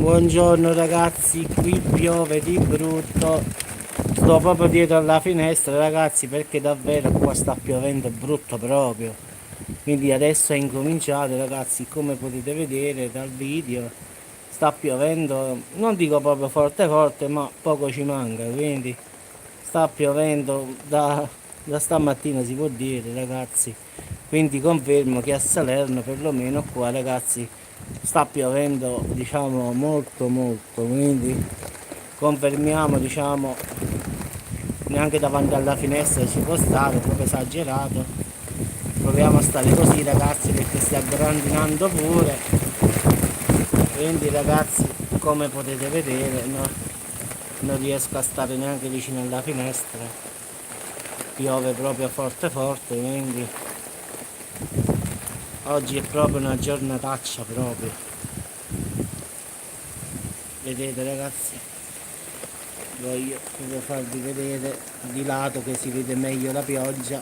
Buongiorno ragazzi, qui piove di brutto. Sto proprio dietro alla finestra ragazzi perché davvero qua sta piovendo brutto proprio. Quindi adesso è incominciato ragazzi, come potete vedere dal video. Sta piovendo, non dico proprio forte forte, ma poco ci manca. Quindi sta piovendo da stamattina si può dire ragazzi. Quindi confermo che a Salerno perlomeno qua ragazzi sta piovendo diciamo molto, quindi confermiamo diciamo neanche davanti alla finestra ci può stare, proprio esagerato. Proviamo a stare così ragazzi perché sta grandinando pure, quindi ragazzi come potete vedere no, non riesco a stare neanche vicino alla finestra, piove proprio forte quindi oggi è proprio una giornataccia proprio. Vedete ragazzi, voglio proprio farvi vedere di lato che si vede meglio la pioggia.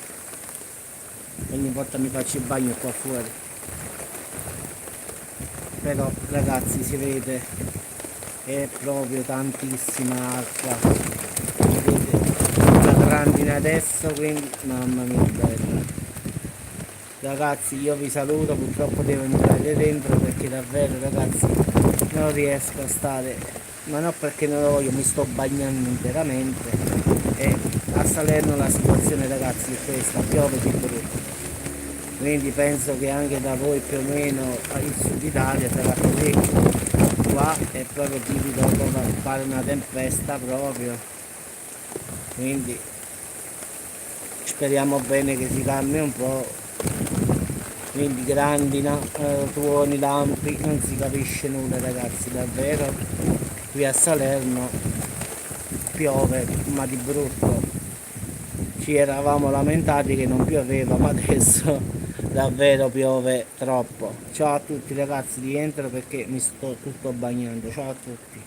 Ogni volta mi faccio il bagno qua fuori, però ragazzi si vede è proprio tantissima acqua, vedete la grandine adesso, quindi mamma mia bella. Ragazzi io vi saluto, purtroppo devo entrare dentro perché davvero ragazzi non riesco a stare, ma non perché non lo voglio, mi sto bagnando interamente e a Salerno la situazione ragazzi è questa, piove di brutto, quindi penso che anche da voi più o meno il sud Italia sarà così. Qua è proprio tipico come fare una tempesta proprio, quindi speriamo bene che si calmi un po'. Quindi grandina, tuoni, lampi, non si capisce nulla ragazzi, davvero qui a Salerno piove ma di brutto. Ci eravamo lamentati che non pioveva, ma adesso davvero piove troppo. Ciao a tutti ragazzi, rientro perché mi sto tutto bagnando, ciao a tutti.